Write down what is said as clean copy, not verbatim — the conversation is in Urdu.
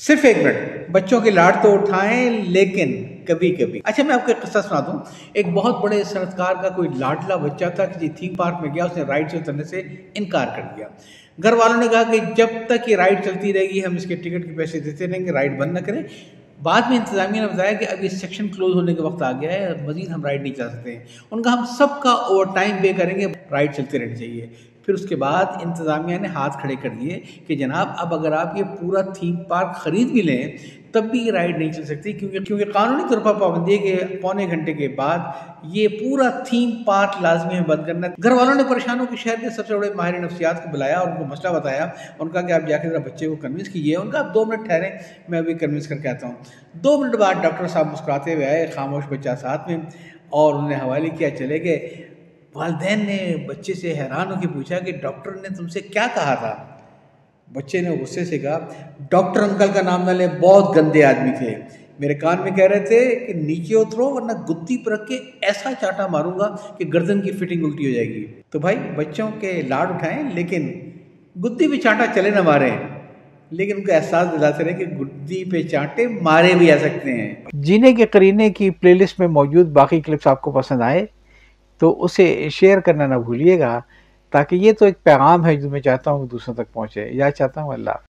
صرف 1 منٹ، بچوں کی لاٹ تو اٹھائیں لیکن کبھی کبھی۔ اچھا میں آپ کو ایک قصہ سنا دوں۔ ایک بہت بڑے صنعت کار کا کوئی لاڈلا بچہ تھا، کسی تھیم پارک میں گیا، اس نے رائڈ سے اترنے سے انکار کر دیا۔ گھر والوں نے کہا کہ جب تک یہ رائڈ چلتی رہے گی ہم اس کے ٹکٹ کے پیسے دیتے رہیں گے، رائڈ بند نہ کریں۔ بعد میں انتظامیہ نے بتایا کہ اب یہ سیکشن کلوز ہونے کے وقت آ گیا ہے، مزید ہم رائڈ نہیں چلا سکتے ہیں۔ ان کا ہم سب کا اوور ٹائم پے کریں گے، رائڈ چلتے رہنی چاہیے۔ پھر اس کے بعد انتظامیہ نے ہاتھ کھڑے کر دیے کہ جناب اب اگر آپ یہ پورا تھیم پارک خرید بھی لیں تب بھی یہ رائڈ نہیں چل سکتی، کیونکہ قانونی طور پر پابندی ہے کہ پونے گھنٹے کے بعد یہ پورا تھیم پارک لازمی ہے بند کرنا۔ گھر والوں نے پریشان ہو کے شہر کے سب سے بڑے ماہر نفسیات کو بلایا اور ان کو مسئلہ بتایا۔ ان کا کہ آپ جا کے ذرا بچے کو کنونس کیجیے۔ ان کا آپ 2 منٹ ٹھہریں، میں ابھی کنونس کر کے آتا ہوں۔ 2 منٹ بعد ڈاکٹر صاحب مسکراتے ہوئے آئے، خاموش بچہ ساتھ میں، اور انہوں نے حوالے کیا، چلے گئے۔ والدین نے بچے سے حیران ہو کے پوچھا کہ ڈاکٹر نے تم سے کیا کہا تھا؟ بچے نے غصے سے کہا ڈاکٹر انکل کا نام نہ لیں، بہت گندے آدمی تھے، میرے کان میں کہہ رہے تھے کہ نیچے اترو ورنہ گدی پر رکھ کے ایسا چاٹا ماروں گا کہ گردن کی فٹنگ الٹی ہو جائے گی۔ تو بھائی بچوں کے لاڈ اٹھائیں لیکن گدی پہ چاٹا چلے نہ ماریں، لیکن ان کو احساس دلاتے رہے کہ گدی پہ چانٹے مارے بھی آ سکتے ہیں۔ جینے کے قرینے کی پلے لسٹ میں موجود باقی کلپس آپ کو پسند آئے تو اسے شیئر کرنا نہ بھولیے گا، تاکہ یہ تو ایک پیغام ہے جو میں چاہتا ہوں کہ دوسروں تک پہنچے۔ یا چاہتا ہوں اللہ